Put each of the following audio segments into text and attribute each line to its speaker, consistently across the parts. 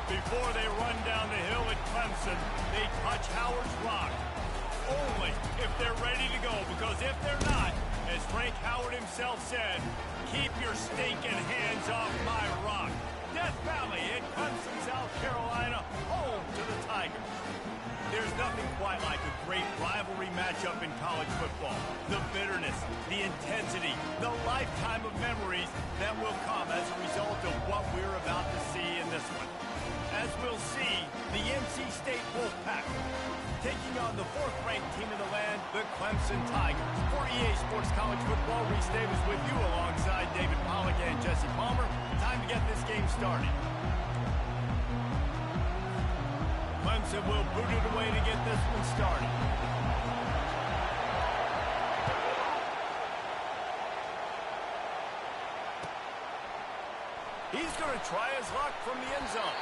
Speaker 1: Before they run down the hill at Clemson, they touch Howard's rock. Only if they're ready to go, because if they're not, as Frank Howard himself said, keep your stinking hands off my rock. Death Valley in Clemson, South Carolina, home to the Tigers. There's nothing quite like a great rivalry matchup in college football. The bitterness, the intensity, the lifetime of memories that will come as a result of what we're about to see in this one. As we'll see, the NC State Wolfpack taking on the fourth-ranked team in the land, the Clemson Tigers. For EA Sports College Football, Reese Davis with you alongside David Pollack and Jesse Palmer. Time to get this game started. Clemson will boot it away to get this one started. He's going to try his luck from the end zone.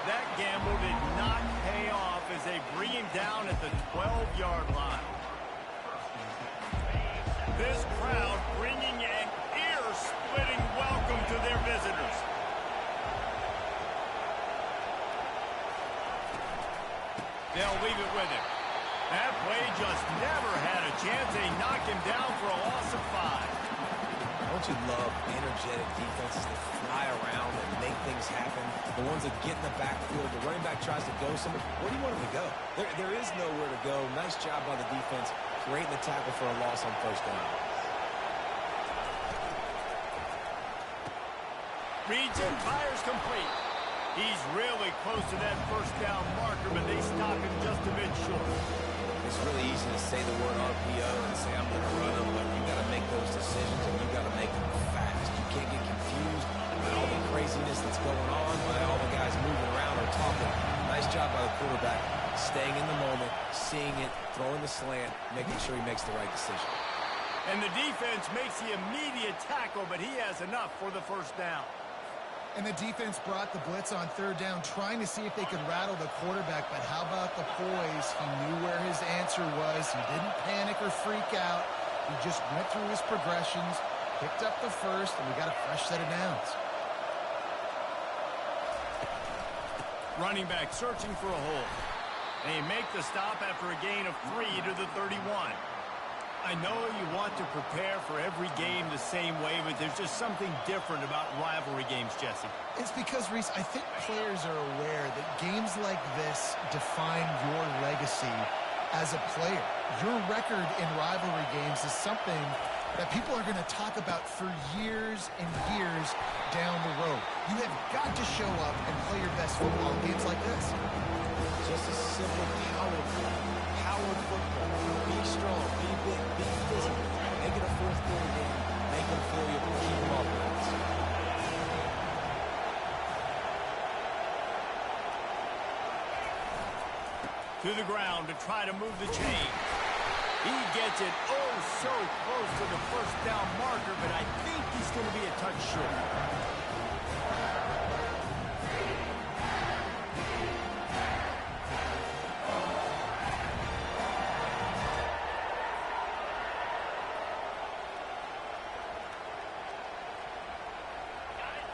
Speaker 1: That gamble did not pay off as they bring him down at the 12-yard line. This crowd bringing an ear-splitting welcome to their visitors. They'll leave it with him. That play just never had a chance. They knock him down for a loss of 5.
Speaker 2: Don't you love energetic defenses that fly around and make things happen? The ones that get in the backfield, the running back tries to go somewhere. Where do you want him to go? There is nowhere to go. Nice job by the defense creating the tackle for a loss on first down.
Speaker 1: Reads and fires complete. He's really close to that first down marker, but they stop him just a bit short.
Speaker 2: It's really easy to say the word RPO and say I'm going to run them, but you got to make those decisions and you got to make them fast. You can't get confused by all the craziness that's going on, by all the guys moving around or talking. Nice job by the quarterback, staying in the moment, seeing it, throwing the slant, making sure he makes the right decision.
Speaker 1: And the defense makes the immediate tackle, but he has enough for the first down.
Speaker 3: And the defense brought the blitz on third down, trying to see if they could rattle the quarterback. But how about the poise? He knew where his answer was. He didn't panic or freak out. He just went through his progressions, picked up the first, and we got a fresh set of downs.
Speaker 1: Running back searching for a hole. They make the stop after a gain of 3 to the 31. I know you want to prepare for every game the same way, but there's just something different about rivalry games, Jesse.
Speaker 3: It's because, Reese, I think players are aware that games like this define your legacy as a player. Your record in rivalry games is something that people are going to talk about for years and years down the road. You have got to show up and play your best football in games like this.
Speaker 2: Just a simple power football. Be strong, be big, be physical. Make it a fourth quarter game. Make them feel you, keep them off balance.
Speaker 1: To the ground to try to move the chain. He gets it oh so close to the first down marker, but I think he's going to be a touch short.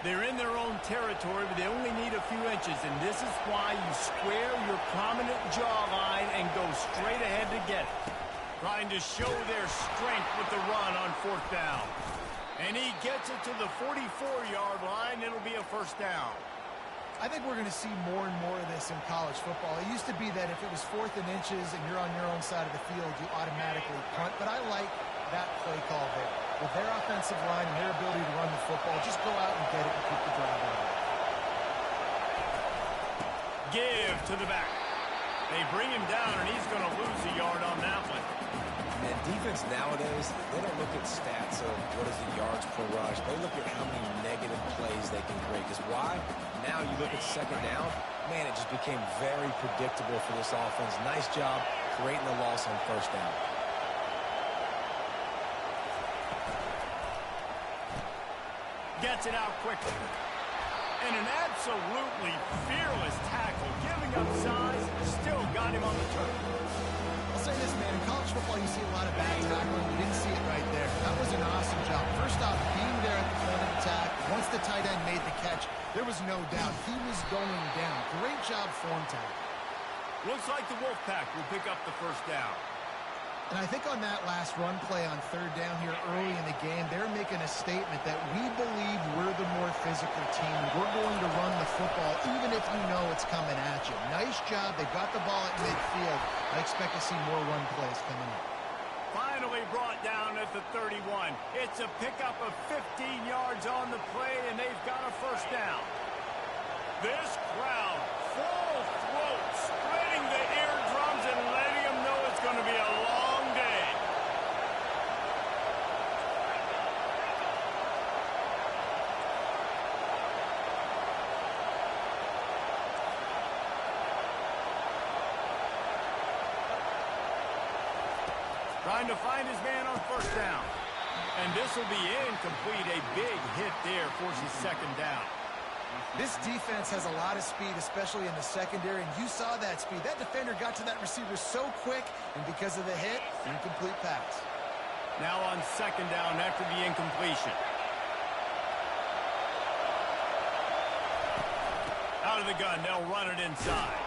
Speaker 1: They're in their own territory, but they only need a few inches, and this is why you square your prominent jawline and go straight ahead to get it. Trying to show their strength with the run on fourth down. And he gets it to the 44-yard line. It'll be a first down.
Speaker 3: I think we're going to see more and more of this in college football. It used to be that if it was 4th and inches and you're on your own side of the field, you automatically punt, but I like that play call there. With their offensive line and their ability to run the football, just go out and get it and keep the drive on.
Speaker 1: Give to the back. They bring him down, and he's going to lose a yard on that one.
Speaker 2: And defense nowadays, they don't look at stats of what is the yards per rush. They look at how many negative plays they can create. Because why? Now you look at second down, man, it just became very predictable for this offense. Nice job creating the loss on first down.
Speaker 1: Gets it out quickly. And an absolutely fearless tackle, giving up size, still got him on the turf.
Speaker 3: I'll say this, man, in college football you see a lot of bad tackling. You didn't see it right there. That was an awesome job. First off, being there at the point of attack. Once the tight end made the catch, There was no doubt he was going down. Great job form tackle.
Speaker 1: Looks like the Wolfpack will pick up the first down.
Speaker 3: And I think on that last run play on third down here early in the game, they're making a statement that we believe we're the more physical team. We're going to run the football even if you know it's coming at you. Nice job. They got the ball at midfield. I expect to see more run plays coming up.
Speaker 1: Finally brought down at the 31. It's a pickup of 15 yards on the play, and they've got a first down. This crowd, full throat, spreading the eardrums and letting them know it's going to be a long day. Trying to find his man on first down. And this will be incomplete. A big hit there forces second down.
Speaker 3: This defense has a lot of speed, especially in the secondary, and you saw that speed. That defender got to that receiver so quick, and because of the hit, incomplete pass.
Speaker 1: Now on second down after the incompletion. Out of the gun, they'll run it inside.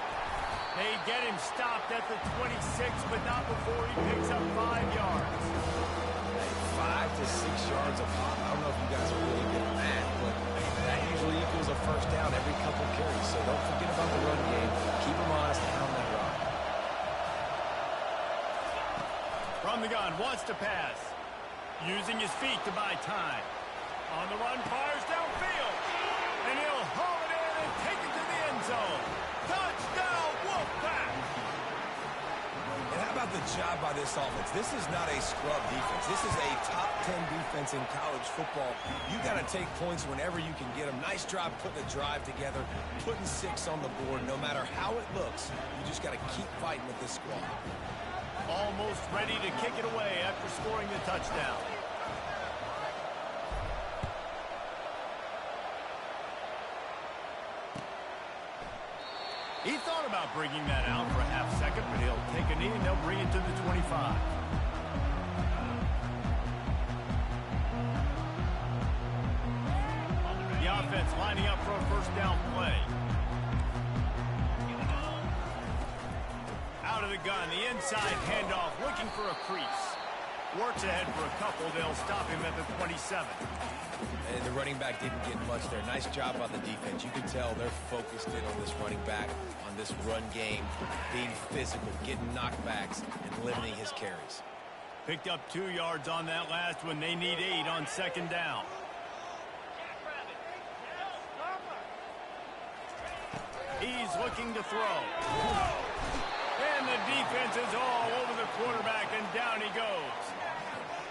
Speaker 1: They get him stopped at the 26, but not before he picks up 5 yards.
Speaker 2: 5 to 6 yards a pop. I don't know if you guys are really good at that, but that usually equals a first down every couple carries. So don't forget about the run game. Keep them honest and pound that rock.
Speaker 1: From the gun, wants to pass. Using his feet to buy time. On the run, fires downfield. And he'll haul it in and take it to the end zone. Touchdown, Wolfpack!
Speaker 2: And how about the job by this offense? This is not a scrub defense. This is a top 10 defense in college football. You got to take points whenever you can get them. Nice job putting a drive together, putting 6 on the board. No matter how it looks, you just got to keep fighting with this squad.
Speaker 1: Almost ready to kick it away after scoring the touchdown. He thought about bringing that out for a half second, but he'll take a knee and they'll bring it to the 25. The offense lining up for a first down play. Out of the gun, the inside handoff, looking for a crease. Works ahead for a couple. They'll stop him at the 27.
Speaker 2: And the running back didn't get much there. Nice job on the defense. You can tell they're focused in on this running back, on this run game, being physical, getting knockbacks, and limiting his carries.
Speaker 1: Picked up 2 yards on that last one. They need 8 on second down. He's looking to throw. And the defense is all over the quarterback, and down he goes.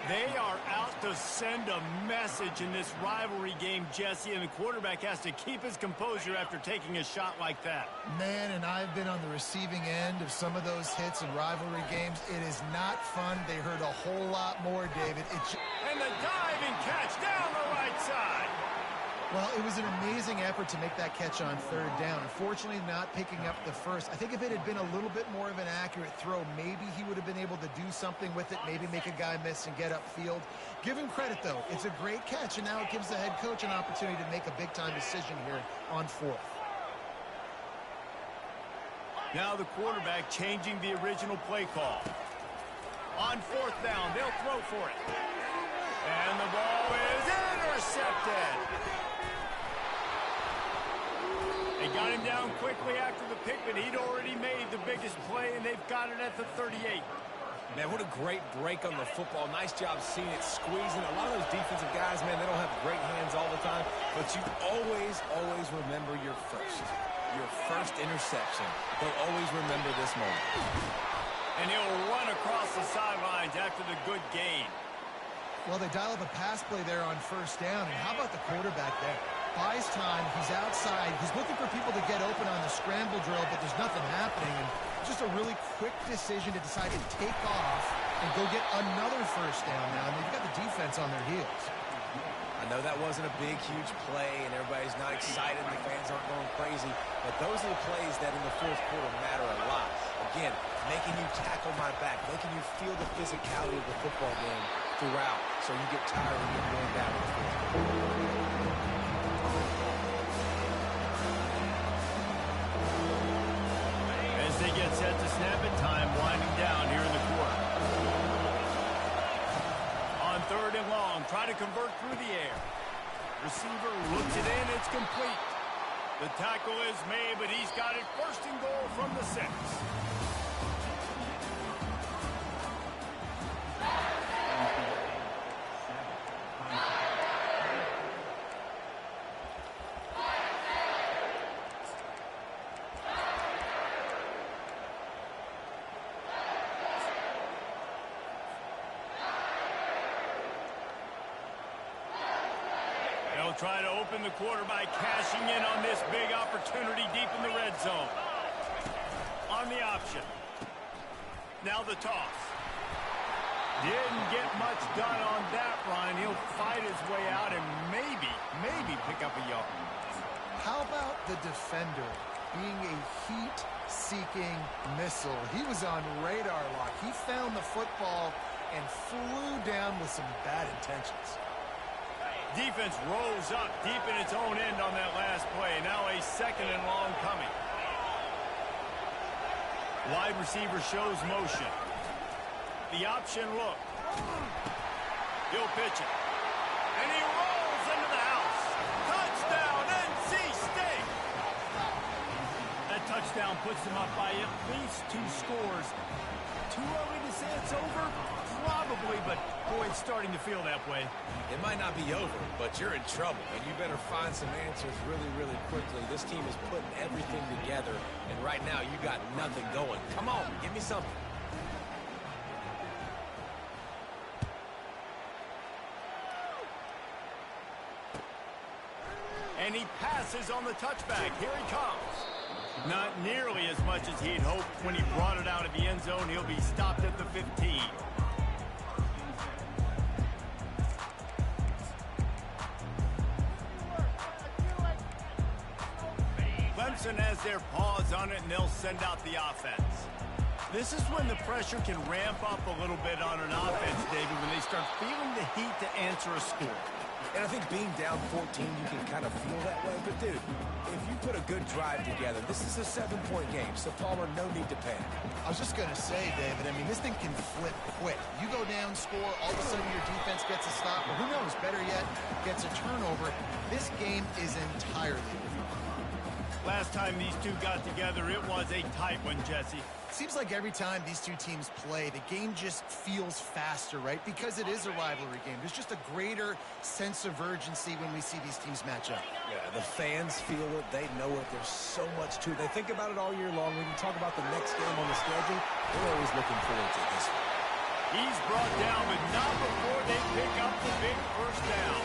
Speaker 1: They are out to send a message in this rivalry game, Jesse, and the quarterback has to keep his composure after taking a shot like that.
Speaker 3: Man, and I've been on the receiving end of some of those hits in rivalry games. It is not fun. They hurt a whole lot more, David.
Speaker 1: And the diving catch down the right side.
Speaker 3: Well, it was an amazing effort to make that catch on third down. Unfortunately, not picking up the first. I think if it had been a little bit more of an accurate throw, maybe he would have been able to do something with it, maybe make a guy miss and get upfield. Give him credit, though. It's a great catch, and now it gives the head coach an opportunity to make a big-time decision here on fourth.
Speaker 1: Now the quarterback changing the original play call. On fourth down, they'll throw for it. And the ball is intercepted. They got him down quickly after the pick, but he'd already made the biggest play, and they've got it at the 38.
Speaker 2: Man, what a great break on the football. Nice job seeing it squeezing. A lot of those defensive guys, man, they don't have great hands all the time, but you always remember your first interception. They'll always remember this moment.
Speaker 1: And he'll run across the sidelines after the good gain.
Speaker 3: Well, they dial up a pass play there on first down, and how about the quarterback there? Buys time, he's outside, he's looking for people to get open on the scramble drill, but there's nothing happening, and just a really quick decision to decide to take off and go get another first down now. I mean, you've got the defense on their heels.
Speaker 2: I know that wasn't a big, huge play, and everybody's not excited, and the fans aren't going crazy, but those are the plays that in the fourth quarter matter a lot. Again, making you tackle my back, making you feel the physicality of the football game throughout, so you get tired and you're going down in the fourth quarter.
Speaker 1: set to snap it time winding down here in the quarter. On 3rd and long, try to convert through the air. Receiver looks it in, it's complete. The tackle is made, but he's got it 1st and goal from the 6. They'll try to open the quarter by cashing in on this big opportunity deep in the red zone. On the option. Now the toss. Didn't get much done on that run. He'll fight his way out and maybe pick up a yard.
Speaker 3: How about the defender being a heat-seeking missile? He was on radar lock. He found the football and flew down with some bad intentions.
Speaker 1: Defense rose up deep in its own end on that last play. Now a 2nd and long coming. Wide receiver shows motion. The option look. He'll pitch it. And he rolls into the house. Touchdown, NC State! That touchdown puts them up by at least 2 scores. Too early to say it's over? Probably, but boy, it's starting to feel that way.
Speaker 2: It might not be over, but you're in trouble, and you better find some answers really quickly. This team is putting everything together, and right now you got nothing going. Come on, give me something.
Speaker 1: And he passes on the touchback. Here he comes. Not nearly as much as he'd hoped when he brought it out of the end zone. He'll be stopped at the 15. Clemson has their paws on it, and they'll send out the offense. This is when the pressure can ramp up a little bit on an offense, David, when they start feeling the heat to answer a score.
Speaker 2: And I think being down 14, you can kind of feel that way. But, dude, if you put a good drive together, this is a 7-point game. So, Palmer, no need to panic.
Speaker 3: I was just going to say, David, I mean, this thing can flip quick. You go down, score, all of a sudden your defense gets a stop. Or who knows, better yet, gets a turnover. This game is entirely different.
Speaker 1: Last time these two got together, it was a tight one, Jesse.
Speaker 3: Seems like every time these two teams play, the game just feels faster, right? Because it is a rivalry game. There's just a greater sense of urgency when we see these teams match up.
Speaker 2: Yeah, the fans feel it. They know it. There's so much to it. They think about it all year long. When you talk about the next game on the schedule, they're always looking forward to this one.
Speaker 1: He's brought down, but not before they pick up the big 1st down.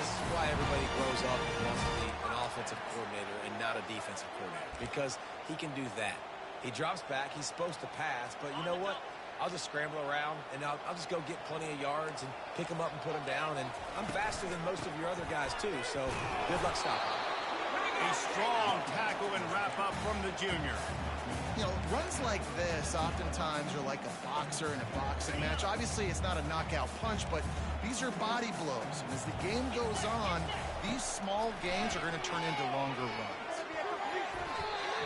Speaker 2: This is why everybody grows up and wants to be an offensive coordinator and not a defensive coordinator, because he can do that. He drops back. He's supposed to pass, but you know what? I'll just scramble around, and I'll just go get plenty of yards and pick them up and put them down, and I'm faster than most of your other guys, too, so good luck stopping.
Speaker 1: A strong tackle and wrap-up from the junior.
Speaker 3: You know, runs like this oftentimes are like a boxer in a boxing match. Obviously, it's not a knockout punch, but these are body blows. And as the game goes on, these small gains are going to turn into longer runs.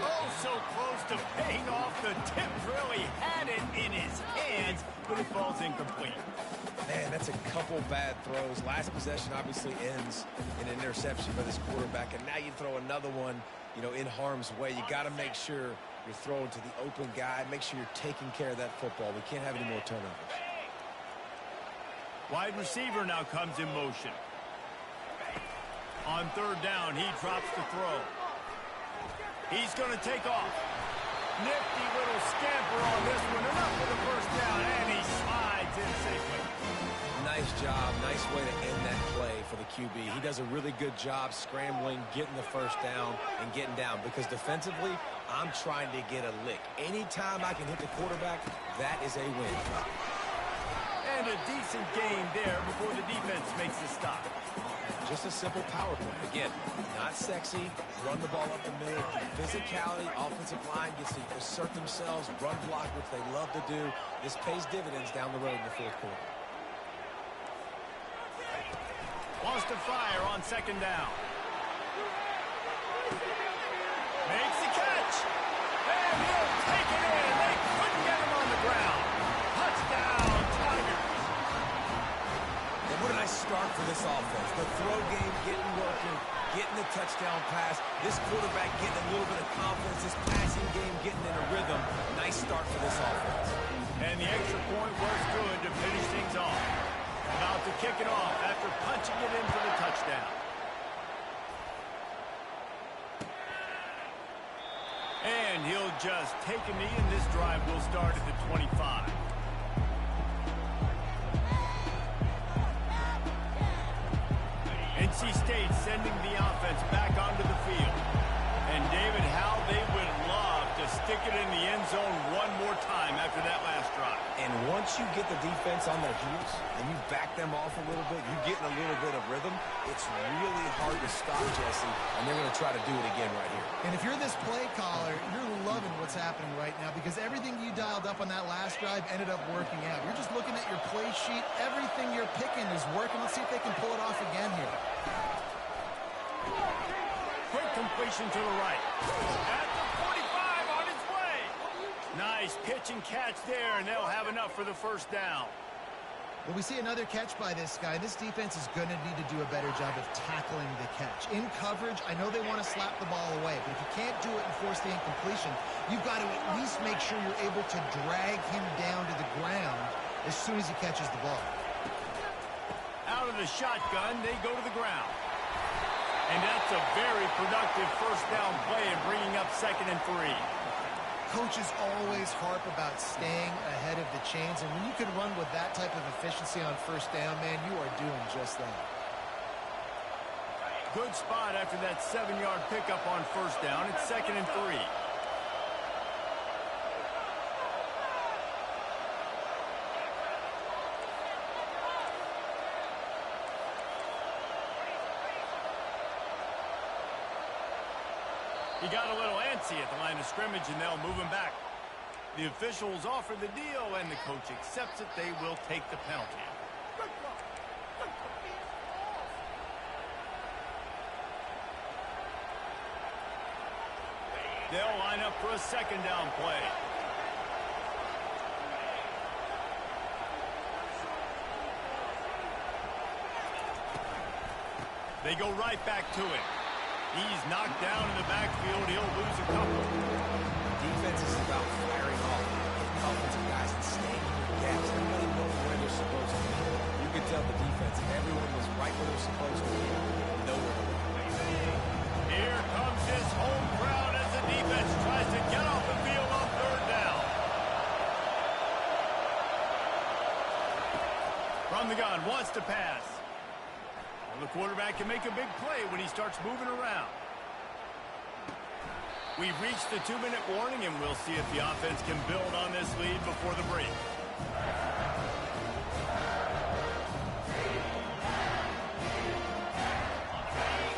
Speaker 1: Oh, so close to paying off. The tip really had it in his hands, but it falls incomplete.
Speaker 2: Man, that's a couple bad throws. Last possession obviously ends in an interception by this quarterback, and now you throw another one, you know, in harm's way. You got to make sure you're throwing to the open guy. Make sure you're taking care of that football. We can't have any more turnovers.
Speaker 1: Wide receiver now comes in motion. On 3rd down, he drops the throw. He's going to take off. Nifty little scamper on this one. Enough for the 1st down, and he slides in safely.
Speaker 2: Nice job. Nice way to end that play for the QB. He does a really good job scrambling, getting the 1st down, and getting down. Because defensively, I'm trying to get a lick. Anytime I can hit the quarterback, that is a win.
Speaker 1: And a decent game there before the defense makes the stop.
Speaker 2: Just a simple power play. Again, not sexy, run the ball up the middle, physicality, offensive line gets to assert themselves, run block, which they love to do. This pays dividends down the road in the 4th quarter.
Speaker 1: Wants to fire on 2nd down. Makes the catch. And he'll take it in. They couldn't get him on the ground. Touchdown, Tigers.
Speaker 2: And what a nice start for this offense. The throw game getting working, getting the touchdown pass. This quarterback getting a little bit of confidence. This passing game getting in a rhythm. Nice start for this offense.
Speaker 1: And the extra point was good to finish things off. About to kick it off after punching it in for the touchdown. And he'll just take a knee, and this drive will start at the 25. NC State sending the offense back onto the field. And David, how they would love to stick it in the end zone one more time after that last drive.
Speaker 2: And once you get the defense on their heels and you back them off a little bit, you get in a little bit of rhythm, it's really hard to stop, Jesse, and they're going to try to do it again right here.
Speaker 3: And if you're this play caller, you're loving what's happening right now because everything you dialed up on that last drive ended up working out. You're just looking at your play sheet. Everything you're picking is working. Let's see if they can pull it off again here.
Speaker 1: Quick completion to the right. At the 45 on its way. Nice pitch and catch there, and they'll have enough for the first down.
Speaker 3: Well, we see another catch by this guy. This defense is going to need to do a better job of tackling the catch. In coverage, I know they want to slap the ball away, but if you can't do it and force the incompletion, you've got to at least make sure you're able to drag him down to the ground as soon as he catches the ball.
Speaker 1: Out of the shotgun, they go to the ground. And that's a very productive first down play and bringing up 2nd and 3.
Speaker 3: Coaches always harp about staying ahead of the chains, and when you can run with that type of efficiency on first down, man, you are doing just that.
Speaker 1: Good spot after that 7-yard pickup on first down. It's 2nd and 3. He got a little antsy at the line of scrimmage, and they'll move him back. The officials offer the deal, and the coach accepts it. They will take the penalty. They'll line up for a 2nd down play. They go right back to it. He's knocked down in the backfield. He'll lose a couple.
Speaker 2: Defense is about firing off. Getting offensive guys and staying in their gaps. Everybody knows where they're supposed to be. You can tell the defense, everyone was right where they're supposed to be. Nowhere to run.
Speaker 1: Here comes his home crowd as the defense tries to get off the field on 3rd down. From the gun, wants to pass. The quarterback can make a big play when he starts moving around. We've reached the 2-minute warning, and we'll see if the offense can build on this lead before the break.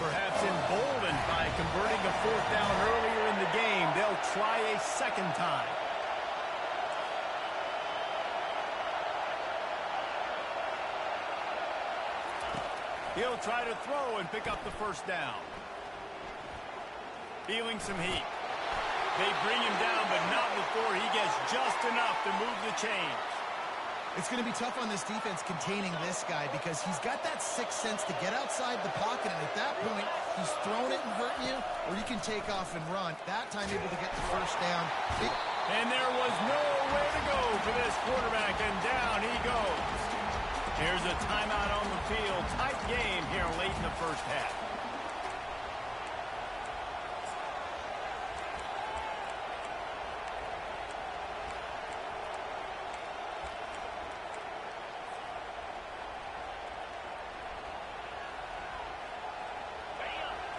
Speaker 1: Perhaps emboldened by converting a 4th down earlier in the game, they'll try a 2nd time. He'll try to throw and pick up the first down. Feeling some heat. They bring him down, but not before he gets just enough to move the chains.
Speaker 3: It's going to be tough on this defense containing this guy because he's got that sixth sense to get outside the pocket, and at that point, he's thrown it and hurting you, or you can take off and run. That time, able to get the first down.
Speaker 1: And there was nowhere to go for this quarterback, and down he goes. Here's a timeout on the field. Tight game here late in the first half.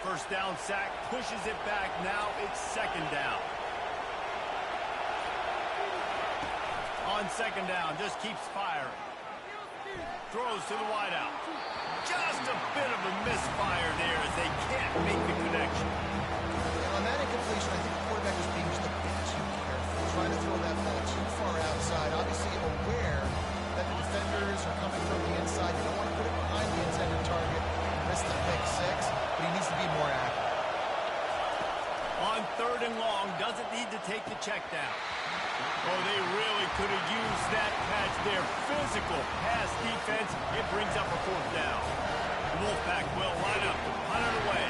Speaker 1: First down sack, pushes it back. Now it's 2nd down. On 2nd down, just keeps firing. Throws to the wideout. Just a bit of a misfire there as they can't make the connection.
Speaker 3: And on that incompletion, I think the quarterback was being just a bit too careful, trying to throw that ball too far outside, obviously aware that the defenders are coming from the inside. You don't want to put it behind the intended target and miss the pick 6, but he needs to be more accurate.
Speaker 1: On 3rd and long, doesn't need to take the check down. they really could have used that catch there. Physical pass defense. It brings up a fourth down. The Wolfpack will line up to punt it away.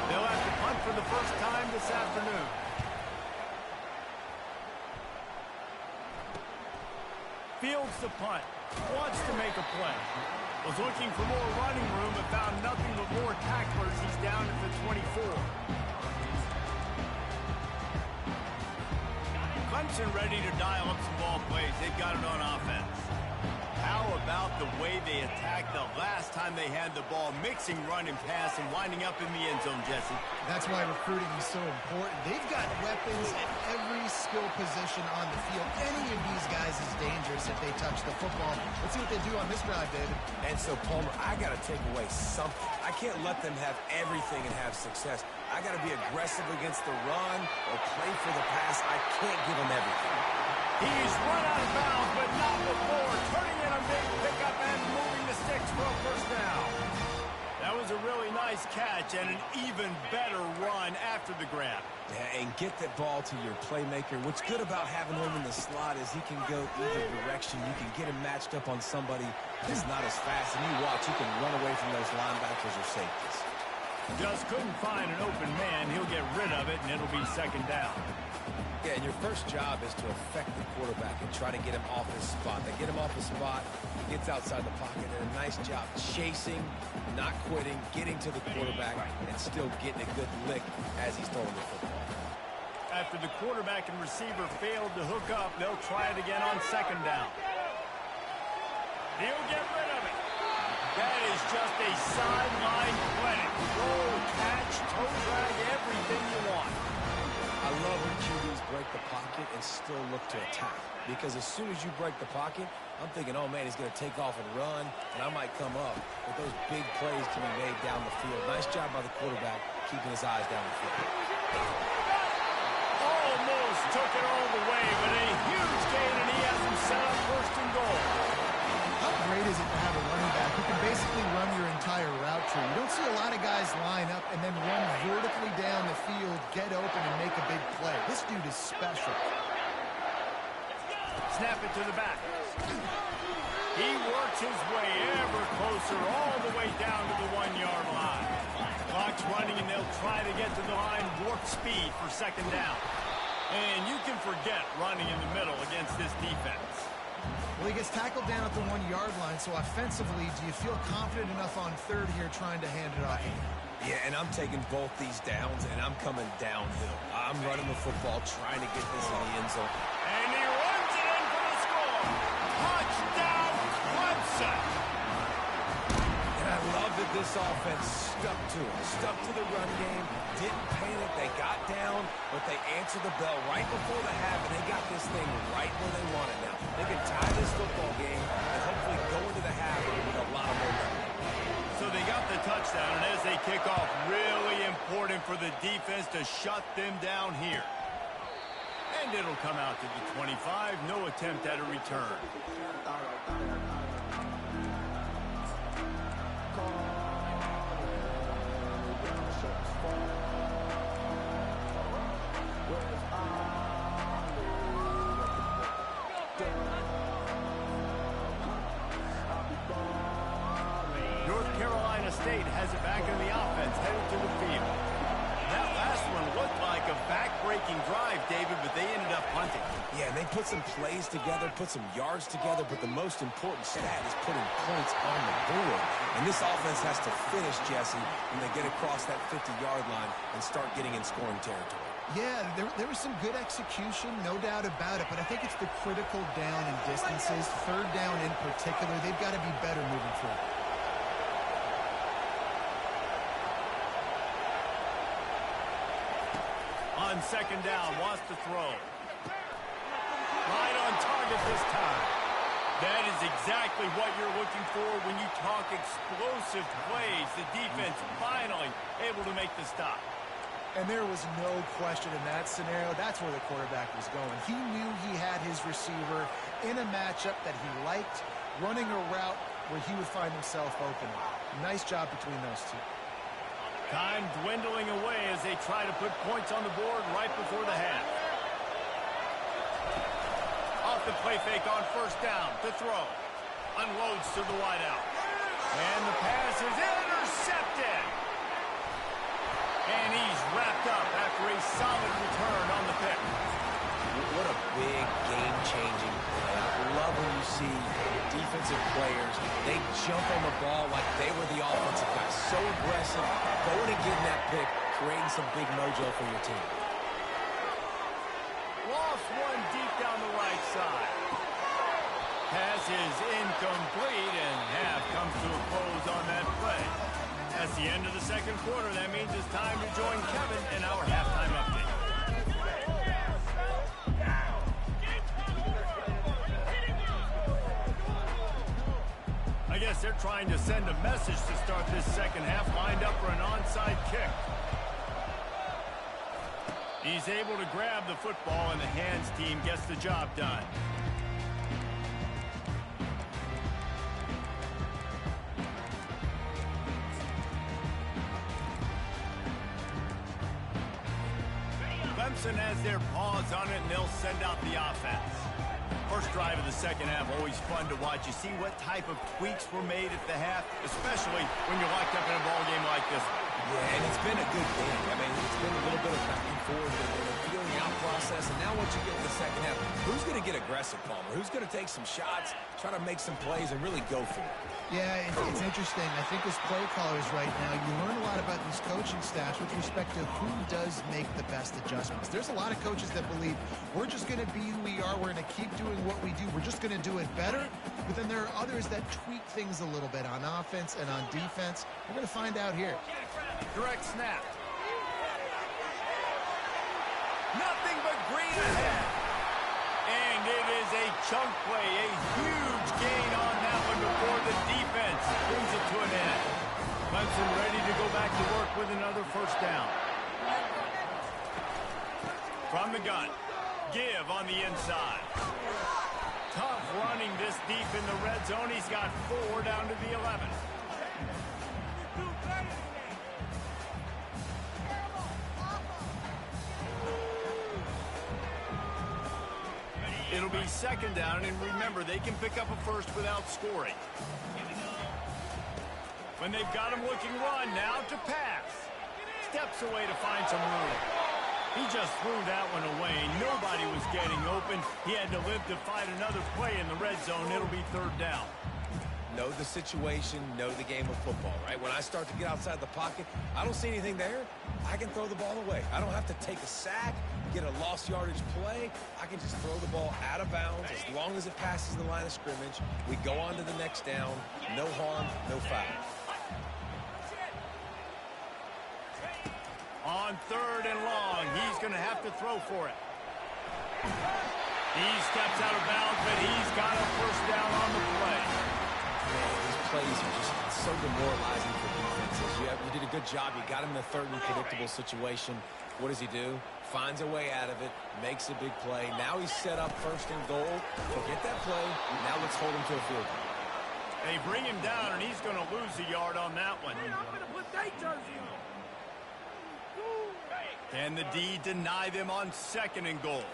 Speaker 1: They'll have to punt for the first time this afternoon. Fields the punt. Wants to make a play. Was looking for more running room but found nothing but more tacklers. He's down at the 24. Clemson ready to dial up some ball plays. They've got it on offense. How about the way they attacked the last time they had the ball, mixing run and pass and winding up in the end zone, Jesse?
Speaker 3: That's why recruiting is so important. They've got weapons at every skill position on the field. Any of these guys is dangerous if they touch the football. Let's see what they do on this drive, David.
Speaker 2: And so, Palmer, I got to take away something. I can't let them have everything and have success. I got to be aggressive against the run or play for the pass. I can't give them everything.
Speaker 1: He's run out of bounds, but not before. Turning in a big pickup and moving the sticks for a first down. That was a really nice catch and an even better run after the grab.
Speaker 2: Yeah, and get that ball to your playmaker. What's good about having him in the slot is he can go either direction. You can get him matched up on somebody that's not as fast. And you watch, you can run away from those linebackers or safeties.
Speaker 1: Just couldn't find an open man. He'll get rid of it, and it'll be second down.
Speaker 2: Yeah, and your first job is to affect the quarterback and try to get him off his spot. They get him off his spot, he gets outside the pocket, and a nice job chasing, not quitting, getting to the quarterback, and still getting a good lick as he's throwing the football.
Speaker 1: After the quarterback and receiver failed to hook up, they'll try it again on second down. He'll get rid of it. That is just a sideline clinic. Roll, catch, toe drag, everything you want.
Speaker 2: I love when QBs break the pocket and still look to attack. Because as soon as you break the pocket, I'm thinking, oh, man, he's going to take off and run, and I might come up. But those big plays can be made down the field. Nice job by the quarterback, keeping his eyes down the field.
Speaker 1: Almost took it all the way, but a huge gain, and he has him set up first and goal.
Speaker 3: How great is it to have a running back who can basically run your entire route tree? You don't see a lot of guys line up and then run vertically down the field, get open, and make a big play. This dude is special.
Speaker 1: Snap it to the back. He works his way ever closer, all the way down to the 1-yard line. Clock's running, and they'll try to get to the line, warp speed for second down. And you can forget running in the middle against this defense.
Speaker 3: Well, he gets tackled down at the 1-yard line, so offensively, do you feel confident enough on third here trying to hand it off?
Speaker 2: Yeah, and I'm taking both these downs, and I'm coming downhill. I'm running the football, trying to get this in the end zone.
Speaker 1: And he runs it in for the score. Touchdown, Clemson.
Speaker 2: And I love that this offense stuck to it, stuck to the run game, didn't panic. They got down, but they answered the bell right before the half, and they got this thing right where they want it now. They can tie this football game and hopefully go into the half with a lot of momentum.
Speaker 1: So they got the touchdown, and as they kick off, really important for the defense to shut them down here. And it'll come out to the 25. No attempt at a return. State has it back in the offense, headed to the field. That last one looked like a back-breaking drive, David, but they ended up punting.
Speaker 2: Yeah, they put some plays together, put some yards together, but the most important stat is putting points on the board. And this offense has to finish, Jesse, when they get across that 50-yard line and start getting in scoring territory.
Speaker 3: Yeah, there was some good execution, no doubt about it, but I think it's the critical down and distances, third down in particular. They've got to be better moving forward.
Speaker 1: On second down, wants to throw. Right on target this time. That is exactly what you're looking for when you talk explosive plays. The defense finally able to make the stop.
Speaker 3: And there was no question in that scenario. That's where the quarterback was going. He knew he had his receiver in a matchup that he liked, running a route where he would find himself open. Nice job between those two.
Speaker 1: Time dwindling away as they try to put points on the board right before the half. off the play fake on first down to throw. Unloads to the wideout. And the pass is intercepted. And he's wrapped up after a solid return on the pick.
Speaker 2: What a big game-changing play. I love when you see defensive players, they jump on the ball like they were the offensive guys. So aggressive, going and getting that pick, creating some big mojo for your team.
Speaker 1: Lost one deep down the right side. Pass is incomplete, and half comes to a close on that play. That's the end of the second quarter. That means it's time to join Kevin in our halftime update. I guess they're trying to send a message to start this second half, lined up for an onside kick. He's able to grab the football, and the hands team gets the job done. Clemson has their paws on it, and they'll send out the offense. First drive of the second half, always fun to watch. You see what type of tweaks were made at the half, especially when you're locked up in a ball game like this one.
Speaker 2: Yeah, and it's been a good game. I mean, it's been a little bit of back and forth and a feeling out process. And now once you get to the second half, who's going to get aggressive, Palmer? Who's going to take some shots, try to make some plays, and really go for it?
Speaker 3: Yeah, it's interesting. I think as play callers right now, you learn a lot about these coaching staffs with respect to who does make the best adjustments. There's a lot of coaches that believe we're just going to be who we are. We're going to keep doing what we do. We're just going to do it better. But then there are others that tweak things a little bit on offense and on defense. We're going to find out here.
Speaker 1: Direct snap. Nothing but green ahead. And it is a chunk play, a huge gain on that one before the defense brings it to an end. Clemson ready to go back to work with another first down. From the gun, Give on the inside. Tough running this deep in the red zone. He's got 4 down to the 11. It'll be second down, and remember, they can pick up a first without scoring. When they've got him looking run, now to pass. Steps away to find some room. He just threw that one away. Nobody was getting open. He had to live to fight another play in the red zone. It'll be third down.
Speaker 2: Know the situation, know the game of football, right? When I start to get outside the pocket, I don't see anything there. I can throw the ball away. I don't have to take a sack, get a lost yardage play. I can just throw the ball out of bounds as long as it passes the line of scrimmage. We go on to the next down. No harm, no foul.
Speaker 1: On third and long, he's going to have to throw for it. He steps out of bounds, but he's got a first down on the play.
Speaker 2: Man, these plays are just so demoralizing for defenses. You did a good job. You got him in a third and predictable situation. What does he do? Finds a way out of it, makes a big play. Now he's set up first and goal. Forget that play. Now let's hold him to a field goal.
Speaker 1: They bring him down, and he's going to lose a yard on that one. Can the D deny them on second and goal?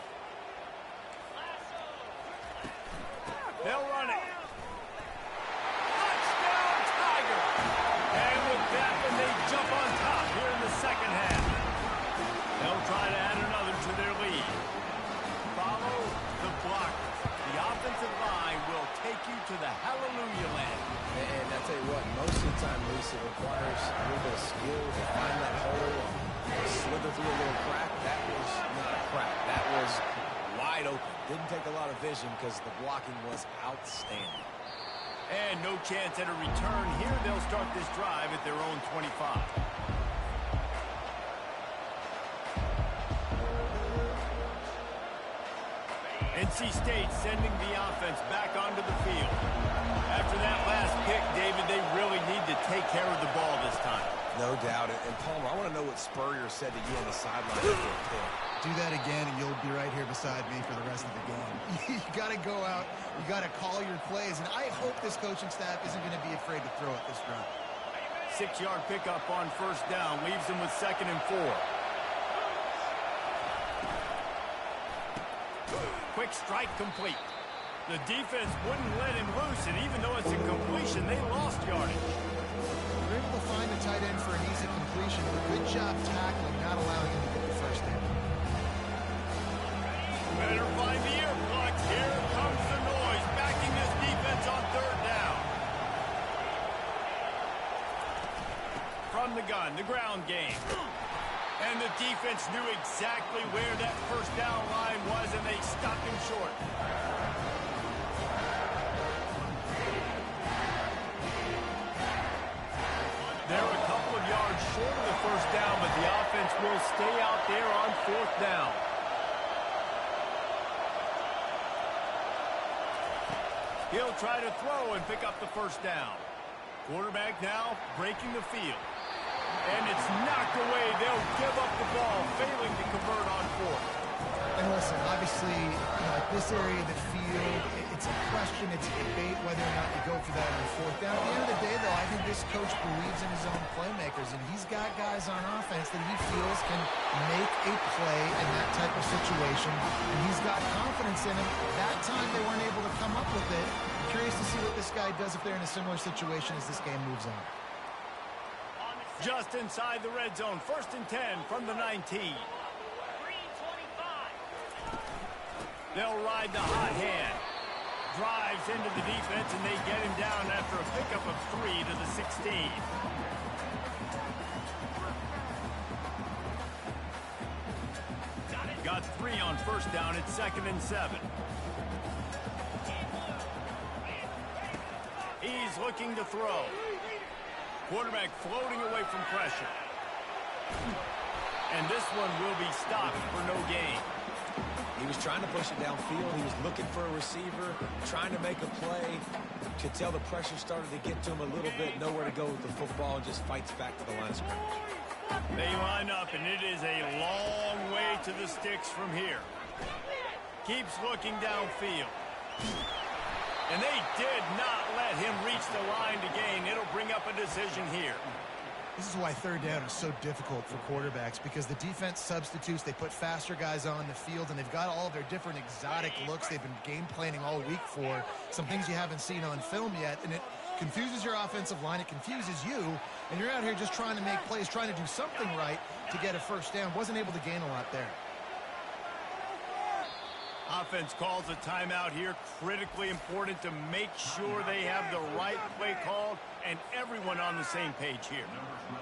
Speaker 1: They'll run it. Touchdown, Tiger! And with that one, they jump on top here in the second half. They'll try to add another to their lead. Follow the blockers. The offensive line will take you to the hallelujah land.
Speaker 2: And I tell you what, most of the time, Lisa, it requires a little bit of skill to find that hole and slither through a little crack. That was not a crack. That was wide open. Didn't take a lot of vision because the blocking was outstanding.
Speaker 1: And no chance at a return here. They'll start this drive at their own 25. NC State sending the offense back onto the field. After that last pick, David, they really need to take care of the ball this time.
Speaker 2: No doubt. And Palmer, I want to know what Spurrier said to you on the sideline after the pick.
Speaker 3: Do that again, and you'll be right here beside me for the rest of the game. You got to go out. You got to call your plays. And I hope this coaching staff isn't going to be afraid to throw it this round.
Speaker 1: 6-yard pickup on first down. Leaves them with 2nd and 4. Quick strike complete. The defense wouldn't let him loose, and even though it's a completion, they lost yardage.
Speaker 3: They're able to find the tight end for an easy completion. Good job tackling, not allowing him to get the first down.
Speaker 1: Better find the earplugs. Here comes the noise, backing this defense on third down. From the gun, the ground game. And the defense knew exactly where that first down line was, and they stopped him short. They're a couple of yards short of the first down, but the offense will stay out there on fourth down. He'll try to throw and pick up the first down. Quarterback now breaking the field. And it's knocked away. They'll give up the ball, failing to convert on fourth.
Speaker 3: And listen, obviously, at this area of the field, it's a question, it's a debate whether or not you go for that on fourth down. At the end of the day, though, I think this coach believes in his own playmakers, and he's got guys on offense that he feels can make a play in that type of situation, and he's got confidence in him. That time they weren't able to come up with it. I'm curious to see what this guy does if they're in a similar situation as this game moves on.
Speaker 1: Just inside the red zone, 1st and 10 from the 19. They'll ride the hot hand. Drives into the defense, and they get him down after a pickup of 3 to the 16. Got 3 on first down. It's 2nd and 7. He's looking to throw. Quarterback floating away from pressure. And this one will be stopped for no gain.
Speaker 2: He was trying to push it downfield. He was looking for a receiver, trying to make a play. Could tell the pressure started to get to him a little bit. Nowhere to go with the football, and just fights back to the line of scrimmage.
Speaker 1: They line up, and it is a long way to the sticks from here. Keeps looking downfield. And they did not let him reach the line to gain. It'll bring up a decision here.
Speaker 3: This is why third down is so difficult for quarterbacks, because the defense substitutes, they put faster guys on the field, and they've got all their different exotic looks they've been game planning all week for, some things you haven't seen on film yet, and it confuses your offensive line, it confuses you, and you're out here just trying to make plays, trying to do something right to get a first down. Wasn't able to gain a lot there.
Speaker 1: Offense calls a timeout here. Critically important to make sure they have the right play called and everyone on the same page here.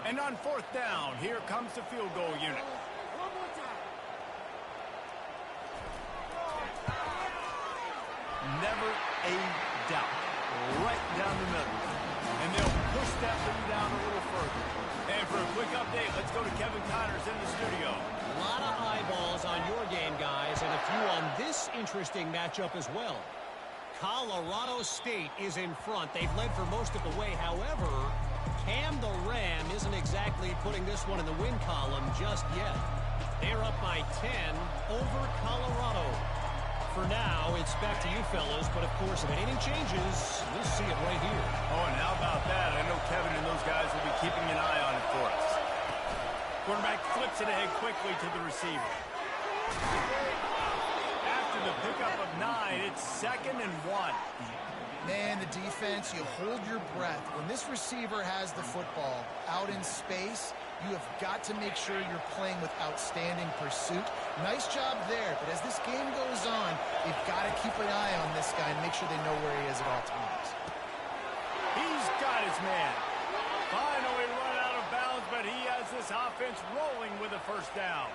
Speaker 1: And on fourth down, here comes the field goal unit. Never a doubt. Right down the middle. And they'll push that lead down a little further. And for a quick update, let's go to Kevin Connors in the studio.
Speaker 4: A lot of eyeballs on your game, guys, and a few on this interesting matchup as well. Colorado State is in front. They've led for most of the way. However, Cam the Ram isn't exactly putting this one in the win column just yet. They're up by 10 over Colorado. For now, it's back to you fellas, but of course, if anything changes, you'll see it right here.
Speaker 1: Oh, and how about that? I know Kevin and those guys will be keeping an eye on it for us. Quarterback flips it ahead quickly to the receiver. After the pickup of 9, it's 2nd and 1.
Speaker 3: Man, the defense, you hold your breath. When this receiver has the football out in space, you have got to make sure you're playing with outstanding pursuit. Nice job there, but as this game goes on, you've got to keep an eye on this guy and make sure they know where he is at all times.
Speaker 1: He's got his man. Finally run out of bounds, but he has this offense rolling with a first down.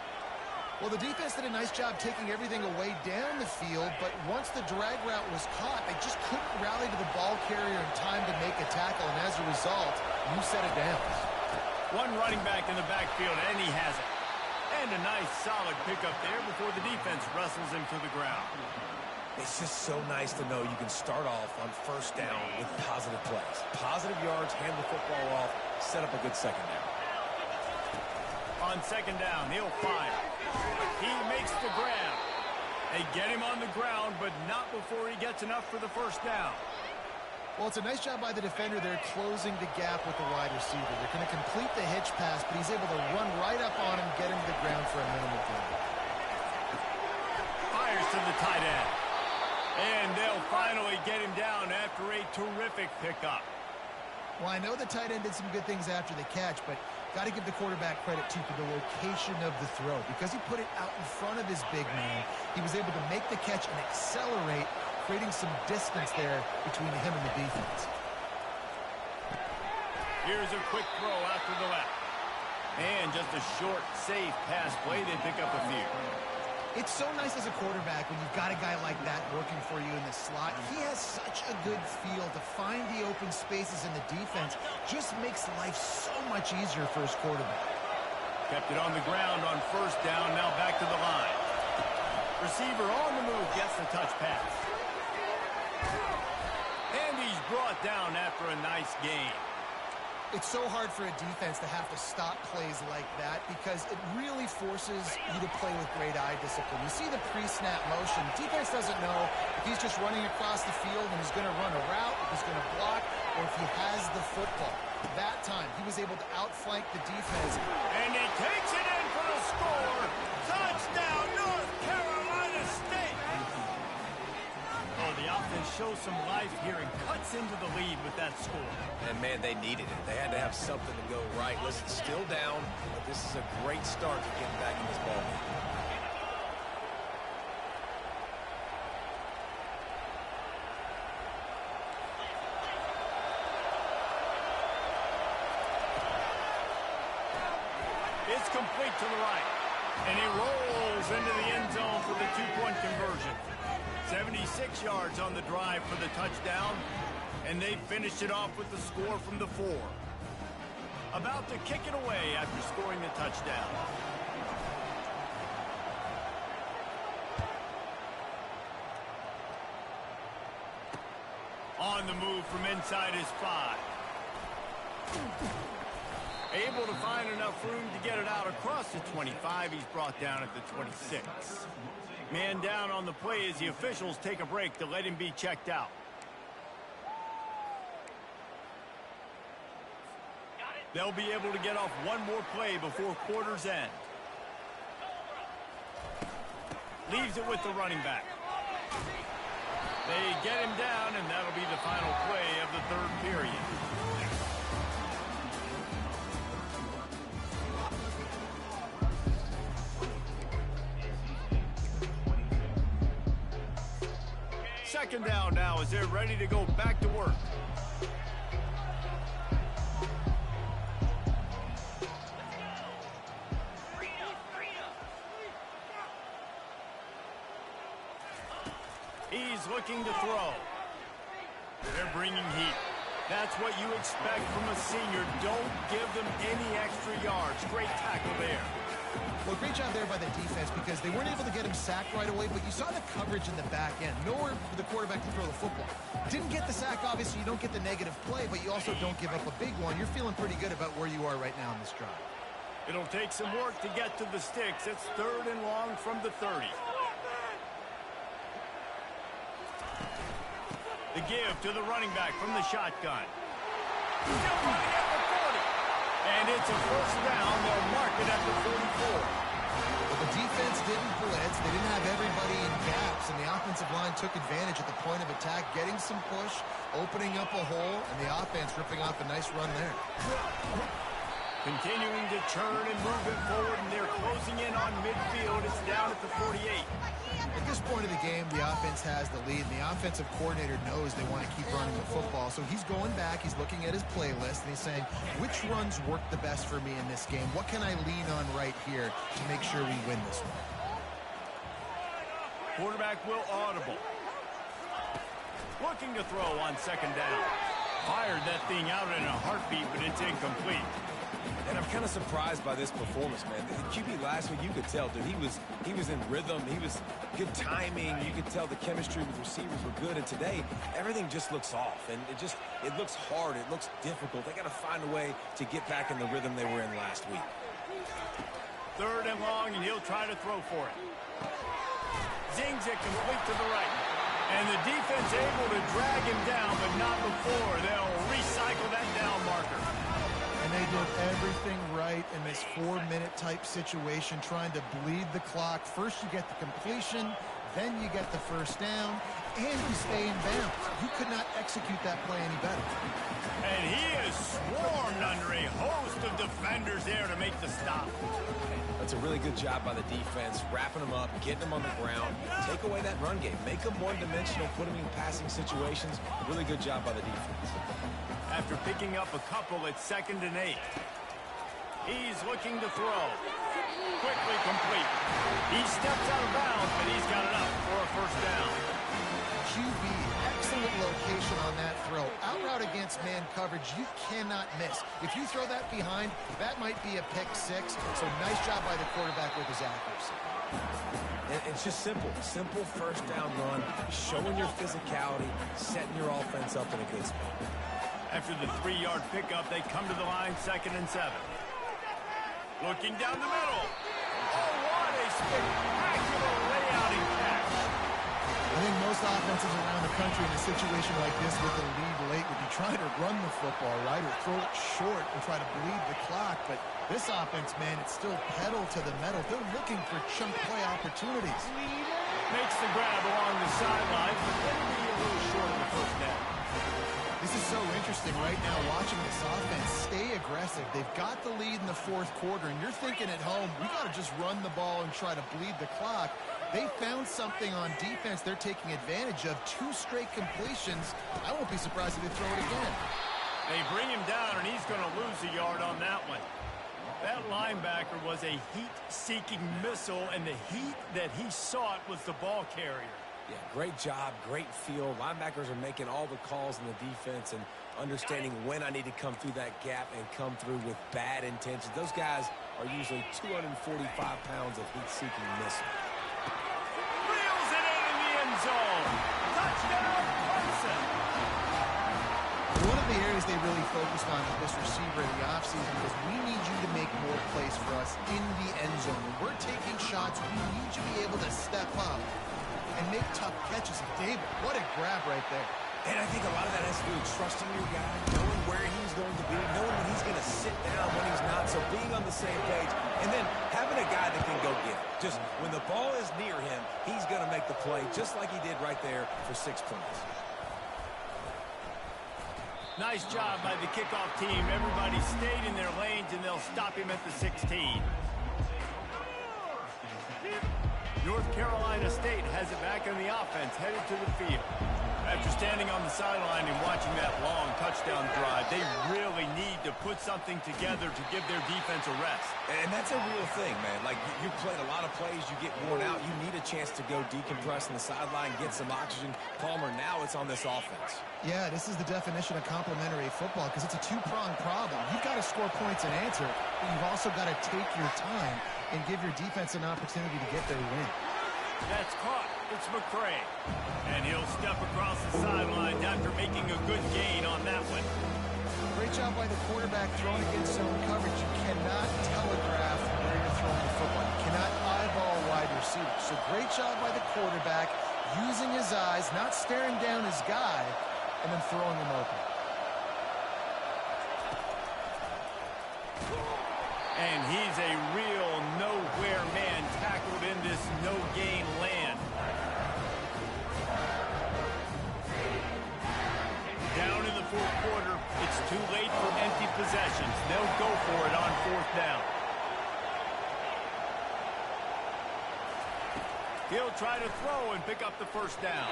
Speaker 3: Well, the defense did a nice job taking everything away down the field, but once the drag route was caught, they just couldn't rally to the ball carrier in time to make a tackle, and as a result, you set it down.
Speaker 1: One running back in the backfield, and he has it. And a nice, solid pickup there before the defense wrestles him to the ground.
Speaker 2: It's just so nice to know you can start off on first down with positive plays. Positive yards, hand the football off, set up a good second down.
Speaker 1: On second down, he'll fire. He makes the grab. They get him on the ground, but not before he gets enough for the first down.
Speaker 3: Well, it's a nice job by the defender there closing the gap with the wide receiver. They're going to complete the hitch pass, but he's able to run right up on him, get him to the ground for a minimal gain.
Speaker 1: Fires to the tight end. And they'll finally get him down after a terrific pickup.
Speaker 3: Well, I know the tight end did some good things after the catch, but got to give the quarterback credit, too, for the location of the throw. Because he put it out in front of his big man, he was able to make the catch and accelerate, creating some distance there between him and the defense.
Speaker 1: Here's a quick throw out to the left. And just a short, safe pass play. They pick up a few.
Speaker 3: It's so nice as a quarterback when you've got a guy like that working for you in the slot. He has such a good feel to find the open spaces in the defense. Just makes life so much easier for his quarterback.
Speaker 1: Kept it on the ground on first down. Now back to the line. Receiver on the move gets the touch pass. And he's brought down after a nice gain.
Speaker 3: It's so hard for a defense to have to stop plays like that because it really forces you to play with great eye discipline. You see the pre-snap motion. Defense doesn't know if he's just running across the field and he's going to run a route, if he's going to block, or if he has the football. That time, he was able to outflank the defense.
Speaker 1: And he takes it in for the score. Touchdown, North Carolina State. Oh, the offense shows some life here and cuts into the lead with that score.
Speaker 2: And, man, they needed it. They had to have something to go right. Listen, still down, but this is a great start to getting back in this ball game.
Speaker 1: It's complete to the right. And he rolls into the end zone for the two-point conversion. 76 yards on the drive for the touchdown. And they finished it off with the score from the 4. About to kick it away after scoring the touchdown. On the move from inside his 5. Able to find enough room to get it out across the 25. He's brought down at the 26. Man down on the play as the officials take a break to let him be checked out. They'll be able to get off one more play before quarter's end. Leaves it with the running back. They get him down, and that'll be the final play of the third period. Second down now as they're ready to go back to work. He's looking to throw. They're bringing heat. That's what you expect from a senior. Don't give them any extra yards. Great tackle there.
Speaker 3: Well, great job there by the defense because they weren't able to get him sacked right away, but you saw the coverage in the back end. Nowhere for the quarterback to throw the football. Didn't get the sack, obviously. You don't get the negative play, but you also don't give up a big one. You're feeling pretty good about where you are right now in this drive.
Speaker 1: It'll take some work to get to the sticks. It's 3rd and long from the 30. The give to the running back from the shotgun. Still running at the 40. And it's a first down. They'll mark it at the 44.
Speaker 3: Well, the defense didn't blitz. They didn't have everybody in gaps, and the offensive line took advantage at the point of attack, getting some push, opening up a hole, and the offense ripping off a nice run there.
Speaker 1: Continuing to turn and move it forward, and they're closing in on midfield. It's down at the 48.
Speaker 3: At this point of the game, the offense has the lead, and the offensive coordinator knows they want to keep running the football. So he's going back, he's looking at his playlist, and he's saying, which runs work the best for me in this game? What can I lean on right here to make sure we win this one?
Speaker 1: Quarterback will audible. Looking to throw on second down. Fired that thing out in a heartbeat, but it's incomplete.
Speaker 2: And I'm kind of surprised by this performance, man. The QB last week, you could tell, dude, he was in rhythm. He was good timing. You could tell the chemistry with receivers were good. And today, everything just looks off. And it looks hard. It looks difficult. They got to find a way to get back in the rhythm they were in last week.
Speaker 1: 3rd and long, and he'll try to throw for it. Zings it complete to the right. And the defense able to drag him down, but not before. They'll recycle that down marker.
Speaker 3: And they did everything right in this 4-minute type situation, trying to bleed the clock. First you get the completion, then you get the first down, and you stay in bounds. You could not execute that play any better.
Speaker 1: And he is swarmed under a host of defenders there to make the stop.
Speaker 2: That's a really good job by the defense, wrapping them up, getting them on the ground, take away that run game, make them one-dimensional, put them in passing situations. Really good job by the defense.
Speaker 1: After picking up a couple at 2nd and 8. He's looking to throw. Quickly complete. He steps out of bounds, but he's got it up for a first down.
Speaker 3: QB, excellent location on that throw. Out route against man coverage, you cannot miss. If you throw that behind, that might be a pick 6. So nice job by the quarterback with his accuracy.
Speaker 2: It's just simple. Simple first down run, showing your physicality, setting your offense up in a good spot.
Speaker 1: After the 3-yard pickup, they come to the line 2nd and 7. Looking down the middle. Oh, what a spectacular layout and catch.
Speaker 3: I think most offenses around the country in a situation like this with a lead late would be trying to run the football, right, or throw it short and try to bleed the clock. But this offense, man, it's still pedal to the metal. They're looking for chunk play opportunities.
Speaker 1: Makes the grab along the sideline, but it'll be a little short of the first down.
Speaker 3: This is so interesting right now watching this offense stay aggressive. They've got the lead in the 4th quarter, and you're thinking at home, we got to just run the ball and try to bleed the clock. They found something on defense they're taking advantage of. 2 straight completions. I won't be surprised if they throw it again.
Speaker 1: They bring him down, and he's going to lose a yard on that one. That linebacker was a heat-seeking missile, and the heat that he sought was the ball carrier.
Speaker 2: Yeah, great job, great feel. Linebackers are making all the calls in the defense and understanding when I need to come through that gap and come through with bad intentions. Those guys are usually 245 pounds of heat-seeking missile.
Speaker 1: Reels it in the end zone. Touchdown, Clemson.
Speaker 3: One of the areas they really focused on with this receiver in the offseason was we need you to make more plays for us in the end zone. When we're taking shots, we need you to be able to step up and make tough catches. David, what a grab right there.
Speaker 2: And I think a lot of that has to do with trusting your guy, knowing where he's going to be, knowing when he's going to sit down, when he's not, so being on the same page, and then having a guy that can go get it. Just when the ball is near him, he's going to make the play, just like he did right there for 6 points.
Speaker 1: Nice job by the kickoff team. Everybody stayed in their lanes, and they'll stop him at the 16. North Carolina State has it back in the offense, headed to the field. After standing on the sideline and watching that long touchdown drive, they really need to put something together to give their defense a rest.
Speaker 2: And that's a real thing, man. Like, you played a lot of plays, you get worn out, you need a chance to go decompress on the sideline, get some oxygen. Palmer, now it's on this offense.
Speaker 3: Yeah, this is the definition of complementary football because it's a 2-pronged problem. You've got to score points and answer, but you've also got to take your time and give your defense an opportunity to get their win.
Speaker 1: That's caught. It's McCray. And he'll step across the sidelines after making a good gain on that one.
Speaker 3: Great job by the quarterback throwing against zone coverage. You cannot telegraph where you're throwing the football. You cannot eyeball wide receivers. So great job by the quarterback using his eyes, not staring down his guy, and then throwing him open.
Speaker 1: And he's a real nowhere man tackled in this no-gain land. Down in the 4th quarter, it's too late for empty possessions. They'll go for it on 4th down. He'll try to throw and pick up the first down.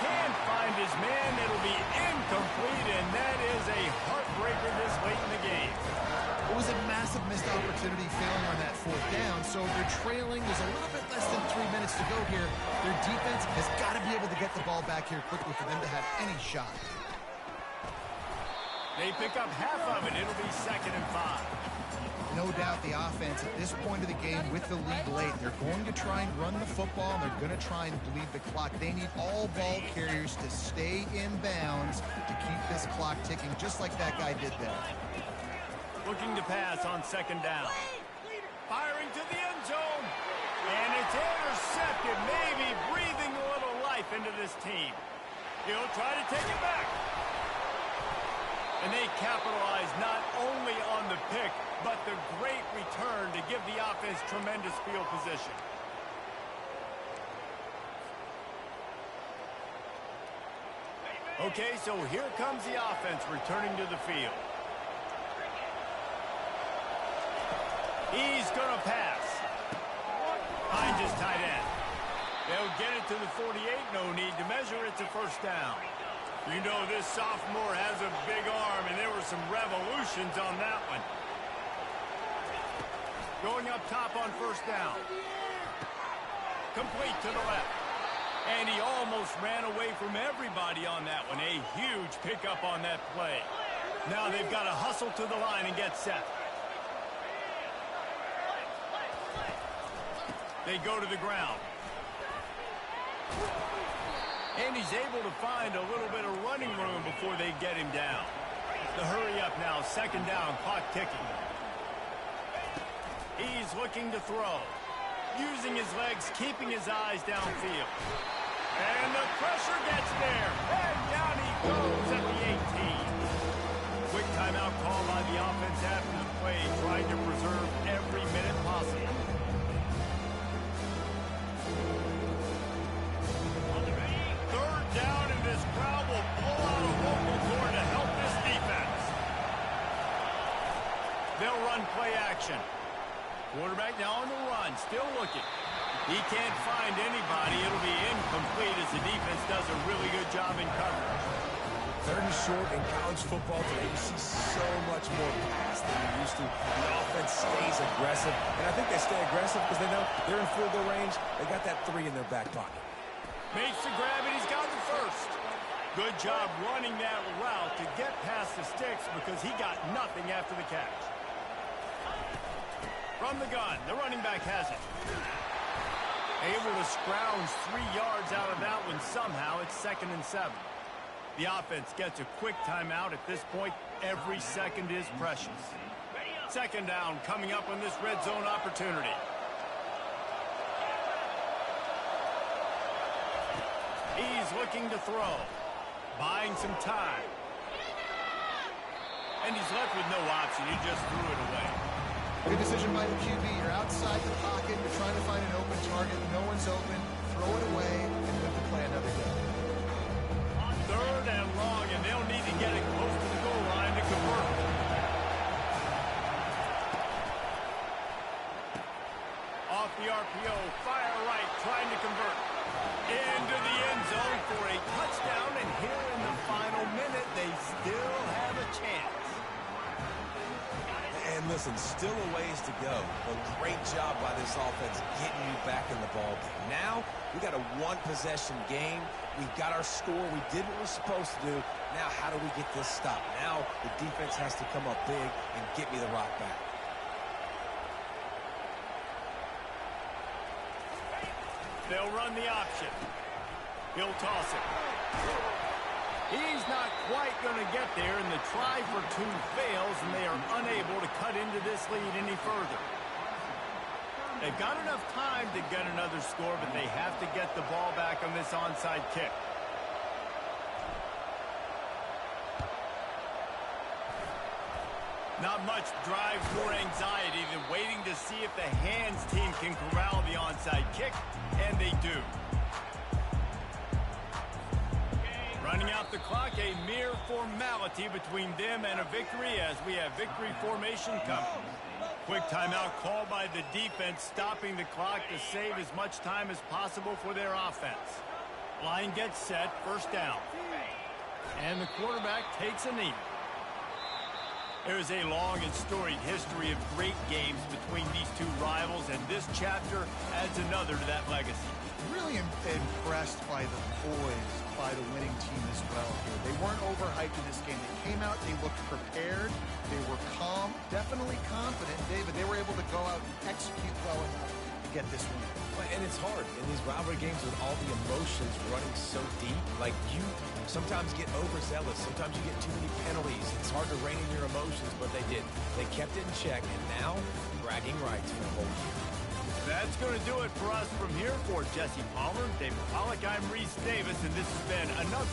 Speaker 1: Can't find his man. It'll be incomplete, and that is a heartbreaker this late in the game.
Speaker 3: It was a massive missed opportunity failing on that 4th down, so they're trailing. There's a little bit less than 3 minutes to go here. Their defense has got to be able to get the ball back here quickly for them to have any shot.
Speaker 1: They pick up half of it. It'll be 2nd and 5.
Speaker 3: No doubt the offense at this point of the game with the lead late, they're going to try and run the football, and they're going to try and bleed the clock. They need all ball carriers to stay in bounds to keep this clock ticking, just like that guy did there.
Speaker 1: Looking to pass on 2nd down. Firing to the end zone. And it's intercepted, maybe breathing a little life into this team. He'll try to take it back. And they capitalize not only on the pick, but the great return to give the offense tremendous field position. Okay, so here comes the offense returning to the field. He's going to pass. Finds his tight end. They'll get it to the 48. No need to measure. It's a first down. You know this sophomore has a big arm, and there were some revolutions on that one. Going up top on first down. Complete to the left. And he almost ran away from everybody on that one. A huge pickup on that play. Now they've got to hustle to the line and get set. They go to the ground. And he's able to find a little bit of running room before they get him down. The hurry up now, second down, clock ticking. He's looking to throw. Using his legs, keeping his eyes downfield. And the pressure gets there. And down he goes at the 18. Quick timeout call by the offense after the play, trying to preserve every minute possible. Third down, and this crowd will blow out a vocal cord to help this defense. They'll run play action. Quarterback now on the run, still looking. He can't find anybody. It'll be incomplete as the defense does a really good job in coverage.
Speaker 2: Third and short in college football today, you see so much more pass than you used to. The offense stays aggressive, and I think they stay aggressive because they know they're in field goal range. They got that 3 in their back pocket.
Speaker 1: Makes the grab, and he's got the first. Good job running that route to get past the sticks because he got nothing after the catch. From the gun, the running back has it. Able to scrounge 3 yards out of that one somehow. It's 2nd and 7. The offense gets a quick timeout. At this point, every second is precious. Second down coming up on this red zone opportunity. He's looking to throw. Buying some time. And he's left with no option. He just threw it away.
Speaker 3: Good decision by the QB. You're outside the pocket. You're trying to find an open target. No one's open. Throw it away and live to play another game.
Speaker 1: Third and long, and they'll need to get it close to the goal line to convert. Off the RPO, fire right, trying to convert. Into the end zone for a touchdown, and here in the final minute, they still have a chance.
Speaker 2: And listen, still a ways to go, but great job by this offense getting you back in the ball game. Now, we got a one-possession game. We've got our score. We did what we're supposed to do. Now, how do we get this stopped? Now, the defense has to come up big and get me the rock back.
Speaker 1: They'll run the option. He'll toss it. He's not quite going to get there, and the try for 2 fails, and they are unable to cut into this lead any further. They've got enough time to get another score, but they have to get the ball back on this onside kick. Not much drives more anxiety than waiting to see if the hands team can corral the onside kick, and they do. Running out the clock, a mere formality between them and a victory as we have victory formation coming. Quick timeout called by the defense, stopping the clock to save as much time as possible for their offense. Line gets set, first down. And the quarterback takes a knee. There is a long and storied history of great games between these two rivals, and this chapter adds another to that legacy.
Speaker 3: Really impressed by the poise by the winning team as well here. They weren't overhyped in this game. They came out, they looked prepared, they were calm, definitely confident. David, they were able to go out and execute well enough to get this win.
Speaker 2: And it's hard in these rivalry games with all the emotions running so deep. Like, you sometimes get overzealous. Sometimes you get too many penalties. It's hard to rein in your emotions, but they did. They kept it in check, and now bragging rights for the whole year.
Speaker 1: That's going to do it for us from here. For Jesse Palmer, David Pollack, I'm Reese Davis, and this has been another